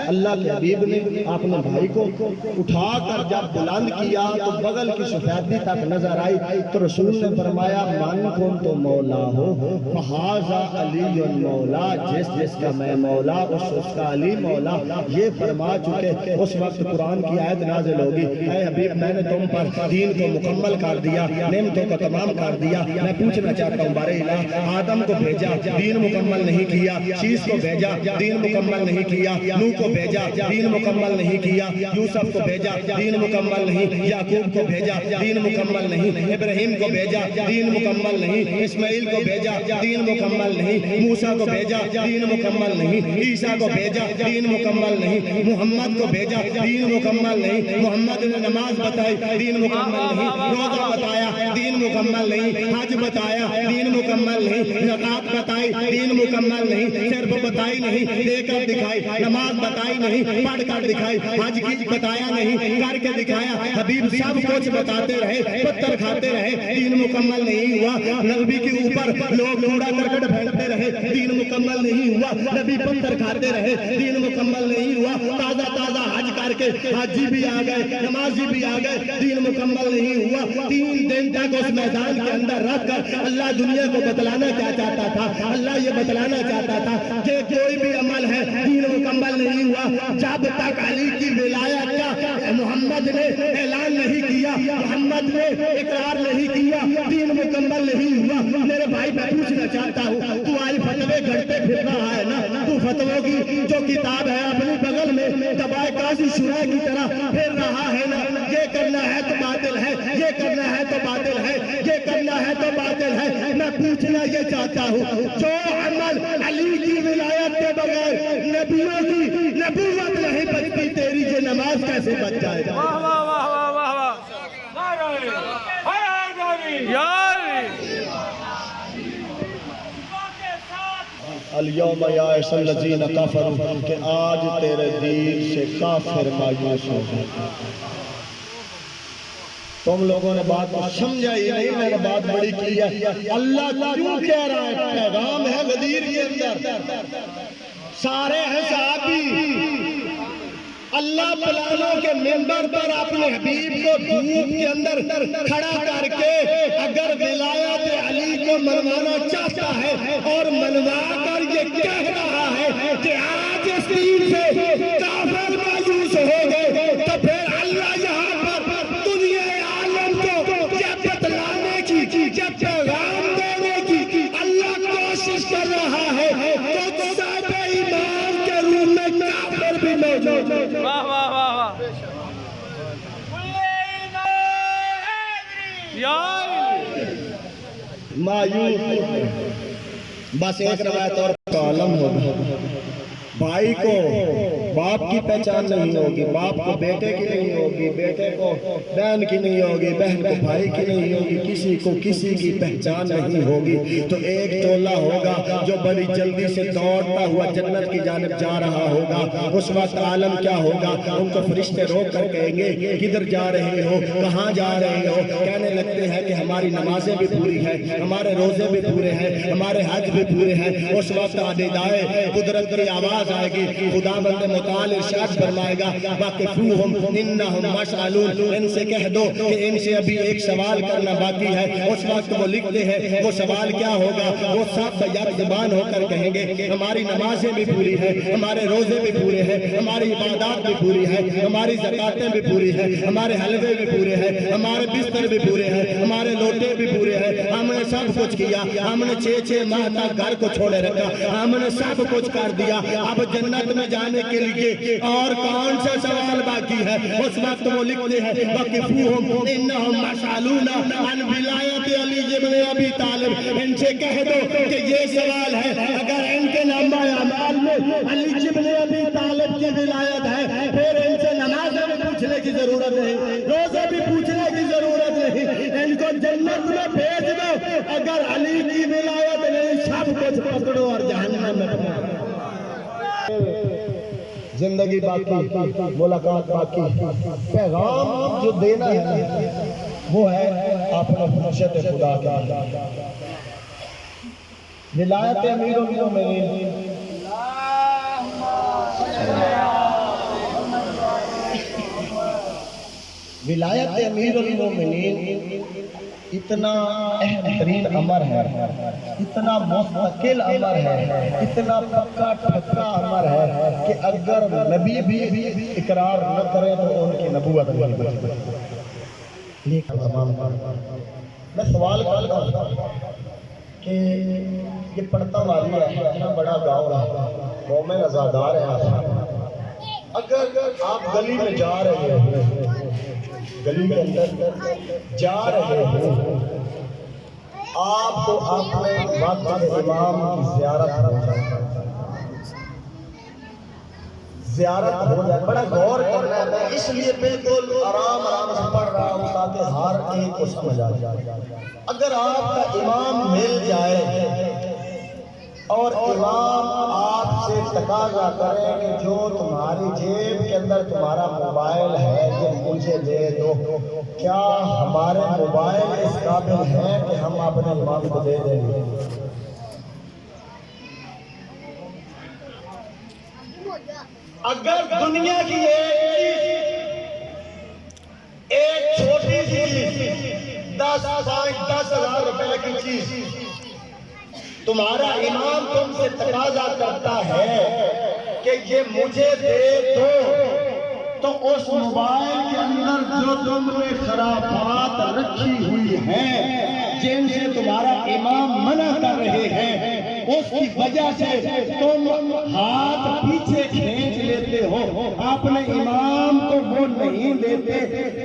اللہ کے حبیب نے، آپ نے بھائی کو اٹھا کر جب بلند کیا تو بغل کی سفیدی تک نظر آئی، تو رسول نے فرمایا من کن تو مولا ہو فہذا علی مولا، جس جس کا میں مولا اس کا علی مولا، یہ فرما چکے۔ اس وقت قرآن کی آیت نازل ہوگی، اے حبیب میں نے تم پر دین کو مکمل کر دیا، نعمتوں کو تمام کر دیا، میں پوچھنا چاہتا ہوں بارے الہ، آدم کو بھیجا دین مکمل نہیں کیا، شیش کو بھیجا دین مکمل نہیں کیا، نوح کو بھیجا دین مکمل نہیں کیا، یوسف کو بھیجا دین مکمل نہیں، یعقوب کو بھیجا دین مکمل نہیں، ابراہیم کو بھیجا دین مکمل نہیں، اسماعیل کو بھیجا دین مکمل نہیں، موسیٰ کو بھیجا دین مکمل نہیں، عیسیٰ کو بھیجا دین مکمل نہیں، محمد کو بھیجا دین مکمل نہیں، محمد نے نماز بتائی دین مکمل نہیں، روزہ بتایا دین مکمل نہیں، حج بتایا دین مکمل نہیں، زکات بتائی دین مکمل نہیں، صرف بتائی نہیں دے کر دکھائی، نماز بتائی نہیں پڑھ کر دکھائی، حج کی بتایا نہیں کر کے دکھایا، حبیب سب کچھ بتاتے رہے پتھر کھاتے رہے، دین مکمل نہیں ہوا، نبی کے اوپر لوگ کوڑا کرکٹ پھینکتے رہے، دین مکمل نہیں ہوا، نبی پتھر کھاتے رہے، دین مکمل نہیں ہوا، تازہ تازہ حج کر کے حاجی بھی آ گئے نمازی بھی آ گئے، دین مکمل نہیں ہوا۔ 3 دن تک اس میدان کے اندر رکھ کر اللہ دنیا کو بتلانا کیا چاہتا تھا، اللہ یہ بتلانا چاہتا تھا کہ کوئی بھی عمل ہے دین مکمل نہیں ہوا جب تک علی کی ولایت کا محمد نے اعلان نہیں کیا، محمد نے اقرار نہیں کیا، دین مکمل نہیں ہوا۔ میرے بھائی میں پوچھنا چاہتا ہوں، تو آج فتوے گھڑتے پھر رہا ہے نا، تو فتووں کی جو کتاب ہے اپنی بغل میں دبائے قاضی شورا کی طرح پھر رہا ہے نا، یہ کرنا ہے تو باطل ہے، یہ کرنا ہے تو باطل ہے، یہ کرنا ہے تو باطل ہے۔ میں پوچھنا یہ چاہتا ہوں، جو عمل علی کی ولایت کے بغیر نبیوں کی نبوت نہیں بچتی، تیری یہ نماز کیسے بچ جائے گا؟
واہ واہ واہ واہ واہ واہ یار
الیوم یائس الذین کفروا، کہ آج تیرے دین سے کافر مایوس ہو گئے۔ تم لوگوں نے بات سمجھا ہی نہیں، میں نے بات بڑی کی ہے۔ اللہ کیوں کہہ رہا ہے؟ پیغام ہے غدیر کے اندر، سارے ہیں صحابی، اللہ پلانوں کے منبر پر اپنے حبیب کو دھوپ کے اندر کھڑا کر کے اگر ولایت علی کو منوانا چاہتا ہے اور منوا کر یہ کہہ رہا ہے کہ آج اس دین سے کافر مایوس ہو گئے، تو پھر اللہ یہاں پر دنیا عالم کو یہ بتلانے کی، یہ پیغام دینے کی اللہ کوشش کر رہا ہے تو صاحب ایمان کے روم میں کافر بھی موجود ہے۔
واہ واہ واہ واہ یار
مایوس بس ایک روایت اور عالم ہوگا، بھائی کو باپ کی پہچان نہیں ہوگی، باپ کو بیٹے کی نہیں ہوگی، بیٹے کو بہن کی نہیں ہوگی، بہن کو بھائی کی نہیں ہوگی، کسی کو کسی کی پہچان نہیں ہوگی، تو ایک ٹولہ ہوگا جو بڑی جلدی سے دوڑتا ہوا جنت کی جانب جا رہا ہوگا۔ اس وقت عالم کیا ہوگا؟ ان کو فرشتے روک کر کہیں گے کدھر جا رہے ہو، کہاں جا رہے ہو؟ کہنے لگتے ہیں کہ ہماری نمازیں بھی پوری ہیں، ہمارے روزے بھی پورے ہیں، ہمارے حج بھی پورے ہیں۔ اس وقت ندائے قدرت کی آواز آئے گی، خدا بند متعال ارشاد فرمائے گا واقفوہم انہم مشغولون، ان سے کہہ دو کہ ان سے ابھی ایک سوال کرنا باقی ہے۔ اس وقت وہ لکھتے ہیں وہ سوال کیا ہوگا؟ وہ سب یک زبان ہو کر کہیں گے ہماری نمازیں بھی پوری ہیں، ہمارے روزے بھی پورے ہیں، ہماری عبادات بھی پوری ہیں، ہماری زکاتیں بھی پوری ہیں، ہمارے حلوے بھی پورے ہیں، ہمارے بستر بھی پورے ہیں، ہمارے لوٹے بھی پورے ہیں، ہم نے سب کچھ کیا، ہم نے 6 ماہ تک گھر کو چھوڑے رکھا، ہم نے سب کچھ کر دیا، اب جنت میں جانے کے لیے اور کون سا سوال باقی ہے؟ اس وقت وہ لکھتے ہیں وَقِفُوهُمْ إِنَّهُمْ مَسْأَلُونَ عَنْ وِلَایَتِ عَلِی بْنِ أَبِی طالب، ان سے کہہ دو کہ یہ سوال ہے، اگر ان کے نامہ اعمال میں علی بن ابی طالب کی ولایت ہے، پھر ان سے نماز بھی پوچھنے کی ضرورت نہیں، روزے بھی پوچھنے کی ضرورت نہیں، ان کو جنت میں بھیج دو۔ اگر علی کی ولایت نہیں، سب کچھ پکڑو اور جہنم میں پکڑو۔ زندگی باقی، ملاقات باقی، پیغام جو دینا ہے وہ ہے اپنے خشیت خدا کا۔ ولایت امیر المومنین ولایت امیر المومنین اتنا اہم ترین امر ہے، اتنا مستقل امر ہے، اتنا پکا ٹھکا امر ہے کہ اگر نبی بھی اقرار نہ کرے تو ان کی نبوت نہیں بچے۔ لیکن میں سوال کرتا ہوں کہ یہ پڑھتا والی ہے، اتنا بڑا گاؤں ہے، گاؤں میں نزادار ہے، اگر آپ گلی میں جا رہے ہیں، گلی کے اندر جا رہے ہیں، آپ کو اپنے مسجد امام کی زیارت ہو جائے، بڑا غور کرنا ہے۔ میں اس لیے بالکل آرام سے پڑھ رہا ہوں تاکہ ہر ایک کو سمجھ آ جائے۔ اگر آپ کا امام مل جائے اور امام آپ سے تقاضا کرے کہ جو تمہاری جیب کے اندر تمہارا موبائل ہے یہ مجھے دے دو، کیا ہمارے موبائل اس قابل ہیں کہ ہم اپنے امام کو دے دیں گے؟ اگر دنیا کی ایک چھوٹی سی چیز 10,000 روپے کی چیز تمہارا امام تم سے تقاضا کرتا ہے کہ یہ مجھے دے دو، تو اس موبائل کے اندر جو تم نے خرابات رکھی ہوئی ہیں جن سے تمہارا امام منع کر رہے ہیں، اس کی وجہ سے تم ہاتھ پیچھے کھینچ لیتے ہو، اپنے امام کو وہ نہیں دیتے،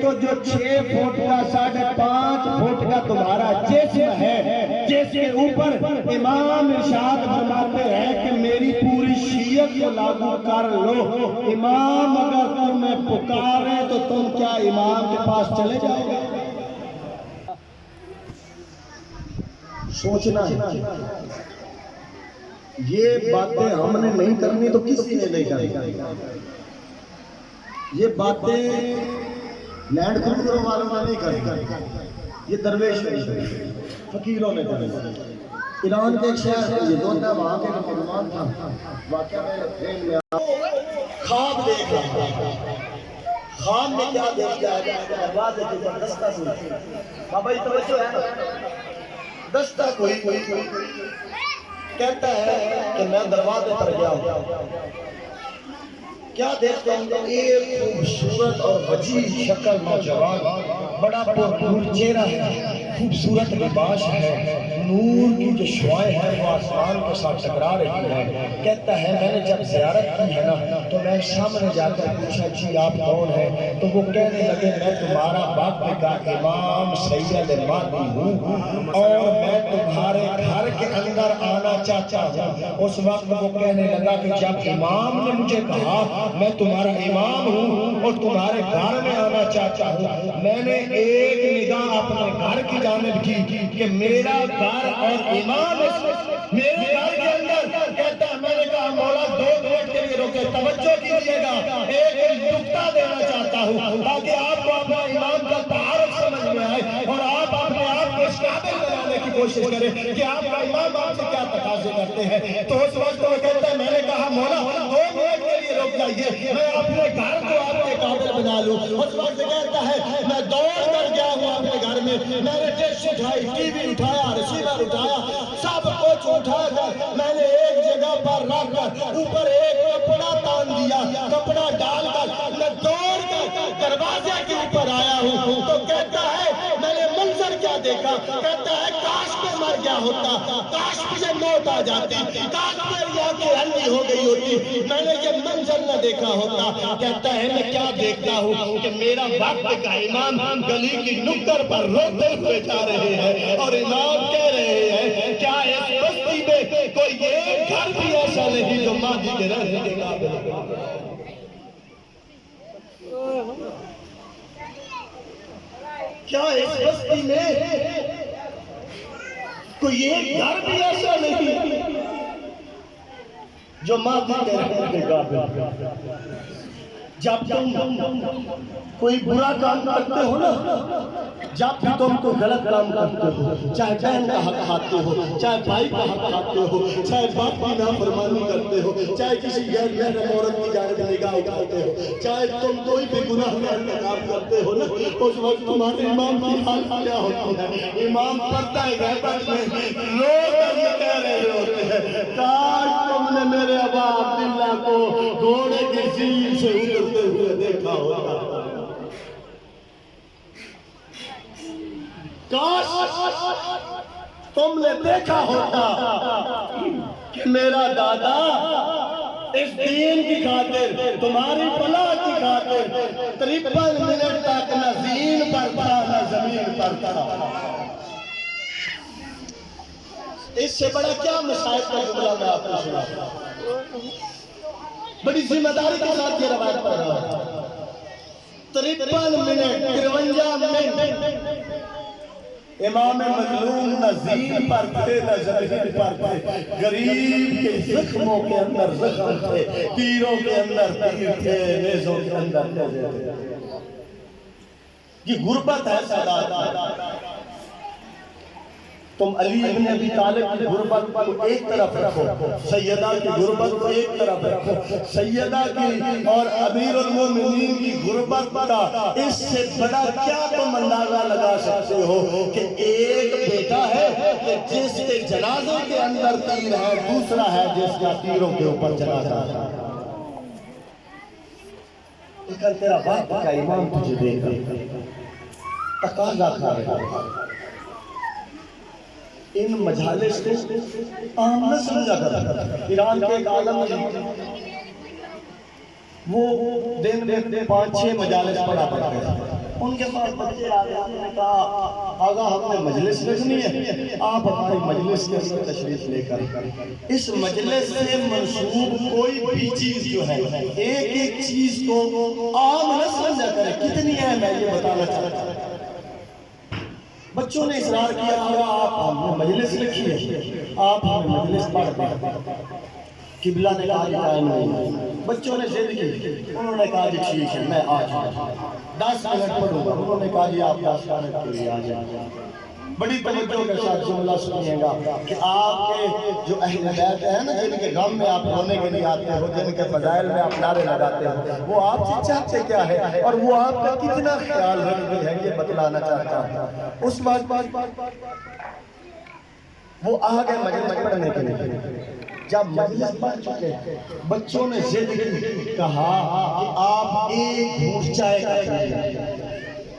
تو جو 6 فٹ کا 5.5 فٹ کا تمہارا جسم ہے جس کے اوپر امام ارشاد فرماتے ہیں کہ میری پوری شریعت کو لاگو کر لو، امام اگر تمہیں پکارے تو تم کیا امام کے پاس چلے جاؤ گے؟ سوچنا ہے، یہ باتیں ہم نے نہیں کرنی تو کسی نے نہیں کرنی، یہ باتیں لینڈ کروزروں والوں نے نہیں کرنی، یہ درویش فقیروں نے کرنی۔ ایران کے ایک شہر میں یہ دوتا وہاں کے مسلمان تھا، واقعہ میں خواب دیکھ رہا تھا، خواب میں کیا دیکھ جائے گا؟ دروازے کے اوپر دستہ سنتی، بابا یہ توجہ ہے، دستہ کوئی کہتا ہے کہ میں دروازے پر گیا ہوں، کیا دیکھتے ہیں؟ ایک خوبصورت اور وجیح شکل نوجوان، بڑا پرنور چہرہ ہے، خوبصورت لباس ہے، نور کی جو شعائیں ہیں وہ آسمان کے ساتھ ٹکرا رہی ہے۔ کہتا ہے میں نے جب زیارت کی ہے نا تو میں سامنے جا کر پوچھا جی آپ کون ہیں؟ تو وہ کہنے لگے میں تمہارا وقت کا امام سید مہدی ہوں اور میں تمہارے گھر کے اندر آنا چاہتا ہوں۔ اس وقت وہ کہنے لگا کہ جب امام نے مجھے کہا میں تمہارا امام ہوں اور تمہارے گھر میں آنا چاہتا ہوں، میں نے ایک نگاہ اپنے گھر کی جانب کی کہ میرا گھر اور امام میرے گھر کے اندر، کہتا ہے میں نے کہا مولا 2 منٹ کے لیے روکے، توجہ کیجئے گا، ایک نکتہ دینا چاہتا ہوں تاکہ آپ کو اپنا امام کا تعارف سمجھ میں آئے اور آپ اپنے آپ کو اس قابل بنانے کی کوشش کریں کہ آپ کا امام آپ سے کیا تقاضے کرتے ہیں۔ تو اس وقت وہ کہتا ہے میں نے کہا مولا 2 منٹ کے لیے رک جائیے، میں اپنے گھر کو آپ کے قابل بنا لوں۔ اس وقت کہتا ہے میں دوڑ کر گیا ہوں اپنے گھر میں، میں نے ڈش اٹھائی، ٹی وی اٹھایا، ریسیور اٹھایا، سب کچھ اٹھا کر میں نے ایک جگہ پر رکھ کر اوپر ایک کپڑا تان دیا، کپڑا ڈال کر میں دوڑ کر دروازے کے اوپر آیا ہوں۔ تو کہتا ہے میں نے منظر کیا دیکھا؟ کہتا ہے کاش میں مر گیا ہوتا، کاش مجھے موت آ جاتی، کاش میری آنکھیں اندھی ہو گئی ہوتی، میں نے یہ منظر نہ دیکھا ہوتا۔ کہتا ہے میں کیا دیکھتا ہوں کہ میرا وقت کا امام گلی کی نکڑ پر روتے ہوئے جا رہے ہیں اور امام کہہ رہے ہیں کیا اس بستی میں کوئی ایک گھر بھی ایسا نہیں جو مہدی کے رہنے کے قابل ہے؟ کیا اس بستی میں کوئی ایک گھر بھی ایسا نہیں جو مہدی کے رہنے کے قابل ہے؟ جب تم کوئی برا کام کرتے ہو نا، جب بھی تم کوئی غلط کام کرتے ہو، چاہے بہن کا حق کھاتے ہو، چاہے بھائی کا حق کھاتے ہو، چاہے باپ کی نافرمانی کرتے ہو، چاہے کسی غیر محرم عورت کی جانب نگاہ اٹھاتے ہو، چاہے تم کوئی بھی گناہ کا ارتکاب کرتے ہو نا، اس وقت تمہارے امام کی حالت کیا ہوتی ہے؟ امام پردہ غیبت میں رو کر یہ کہہ رہے ہوتے ہیں، کاش تم نے میرے ابا عبداللہ کو گھوڑے کی زین سے اترتے ہوئے دیکھا ہوتا، کاش تم نے دیکھا ہوتا کہ میرا دادا اس دین کی خاطر، تمہاری فلاح کی خاطر 53 منٹ تک نہ زین پر تھا نہ زمین پر تھا۔ اس سے بڑا کیا مسائل کا جملہ میں آپ کو سنا، بڑی ذمہ داری کے ساتھ یہ روایت پڑھ رہا ہوں۔ 53 منٹ 53 منٹ امام مظلوم نہ زین پر تھے نہ زمین پر تھے، غریب کے زخموں کے اندر زخم تھے، تیروں کے اندر تیر تھے، نیزوں کے اندر نیزے تھے۔ یہ غربت ہے سادات۔ تم علی ابن ابی طالب کی غربت کو ایک طرف رکھو، سیدہ کی غربت کو ایک طرف رکھو، سیدہ کی اور امیر المومنین کی غربت کا اس سے بڑا کیا تم اندازہ لگا سکتے ہو کہ ایک بیٹا ہے کہ جس کے جنازے کے اندر تیر ہے، دوسرا ہے جس کا تیروں کے اوپر جنازہ ہے۔ لیکن تیرا باپ کا امام تجھے دیکھ رہا، تقاضا کھا رہا ہے۔ ان مجالس کو عام نہ سمجھا کرتا۔ ایران کے ایک عالم وہ دن 5-6 مجالس پڑھا پڑھتے ہیں، ان کے پاس بچے آگے انہوں نے کہا آگا ہم نے مجلس رکھنی ہے، آپ ہماری مجلس کے اندر تشریف لے کر اس مجلس سے منسوب کوئی بھی چیز جو ہے ایک ایک چیز کو عام نہ سمجھا کرے، کتنی ہے میں یہ بتانا چاہتا ہوں۔ بچوں نے اصرار کیا آپ ہمیں مجلس رکھی ہے، آپ ہمیں مجلس پڑھ دیں۔ قبلہ نے کہا کہ ٹائم نہیں، بچوں نے ضد کی، انہوں نے کہا کہ ٹھیک ہے میں آ جاؤں 10 منٹ پڑھوں گا، انہوں نے کہا جی آپ 10 منٹ کے لیے آ جائیں۔ بڑی توجہ کے ساتھ جملہ سنیے گا کہ آپ کے جو اہل بیت ہیں نا، جن کے غم میں آپ رونے کے لیے آتے ہو، جن کے فضائل میں آپ نعرے لگاتے ہو، وہ آپ سے چاہتے کیا ہے اور وہ آپ کا کتنا خیال رکھتے ہیں یہ بتلانا چاہتا ہوں۔ اس بات وہ آگے مجلس پڑھنے کے لیے، جب مجلس پڑھ چکے بچوں نے ضد کی، کہا کہ آپ ایک گھونٹ چائے کا پیئیں۔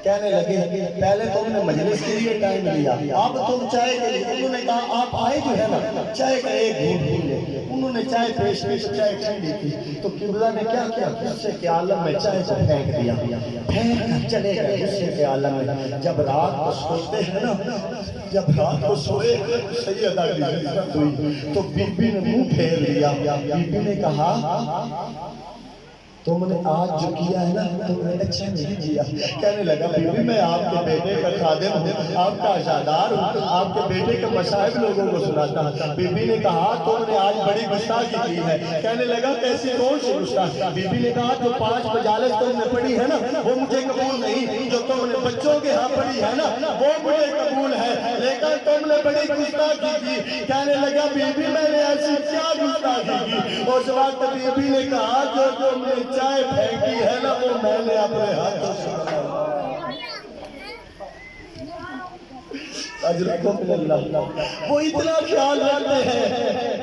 کہنے لگے پہلے تم نے مجلس کے لیے ٹائم لیا، اب تم چائے کے لیے، انہوں نے کہا آپ آئے جو ہے نا چائے کا ایک گھونٹ پی لیں۔ انہوں نے چائے پیش کی تو چائے ٹھنڈی تھی، تو قبلہ نے کیا کیا، غصے کے عالم میں چائے کو پھینک دیا، پھینک کر چلے گئے غصے کے عالم میں۔ جب رات کو سوتے ہیں نا، جب رات کو سوئے سیدہ کی خدمت ہوئی تو بی بی نے منہ پھیر لیا، بی بی نے کہا تم نے آج جو کیا ہے نا تم نے اچھا نہیں کیا۔ کہنے لگا بی بی میں آپ کے بیٹے کا خادم ہوں، آپ کا عزادار ہوں، آپ کے بیٹے کے مصائب لوگوں کو سناتا ہوں۔ بی بی نے کہا تم نے آج بڑی گستاخی کی ہے۔ کہنے لگا کیسی کون سی گستاخی؟ بی بی نے کہا جو 5 مجالس تم نے پڑھی ہے نا وہ مجھے قبول نہیں، جو تم نے بچوں کے ہاں پڑھی ہے نا وہ مجھے قبول ہے، لیکن تم نے بڑی گستاخی کی۔ کہنے لگا بی بی میں نے ایسی کیا گستاخی کی؟ اس وقت بی بی نے کہا جو تم نے چائے پھینکی ہے نا وہ میں نے اپنے ہاتھوں سے اجرکم اللہ۔ وہ اتنا خیال رکھتے ہیں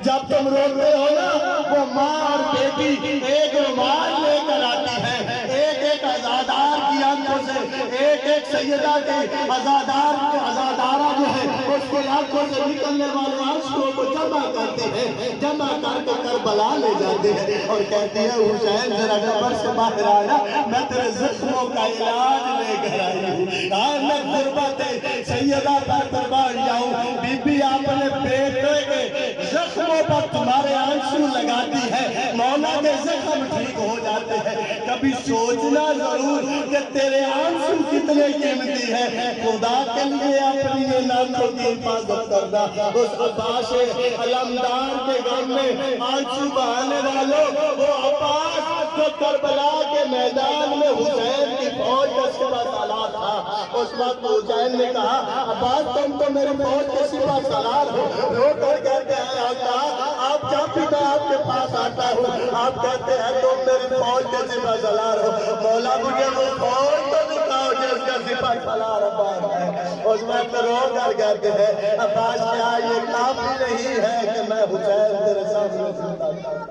جب تم روتے ہو نا وہ ماں اور بیٹی ایک رومال لے کر آتی ہے، ایک ایک عزادار کی آنکھوں سے، ایک ایک سیدہ کے عزادارہ جو ہے اس کے آنکھوں سے نکلنے والے آنسوؤں کو جمع کرتے ہیں، جمع کر کے کربلا لے جاتے ہیں اور کہتے ہیں حسین ذرا قبر سے باہر آنا، میں تیرے زخموں کا علاج لے کر آئی ہوں۔ میں غربت سیدہ پر قربان جاؤں، بی بی اپنے بیٹے کے زخموں پر تمہارے آنسو لگاتی ہے، مولا کے زخم ٹھیک ہو جاتے ہیں۔ کبھی سوچنا ضرور کہ تیرے آنسو کتنے قیمتی ہے، خدا کے لیے اپنی ناموں کی حفاظت کرنا۔ اس عباس علمدار کے غم میں آنسو بہانے والوں، وہ عباس جو کربلا اس وقت حسین نے کہا عباس تم تو میرے فوج کے سپاہ سالار ہو. رو کر کہتے ہیں آقا آپ جب بھی میں آپ کے پاس آتا ہوں آپ کہتے ہیں تم میری فوج کے سپاہ سالار ہو. مولا مجھے وہ فوج تو دکھاؤ جس کا سپاہ سالار عباس ہے. اس وقت رو کر کہتے ہیں عباس کیا یہ کافی نہیں ہے کہ میں حسین تیرے سامنے زندہ ہوں.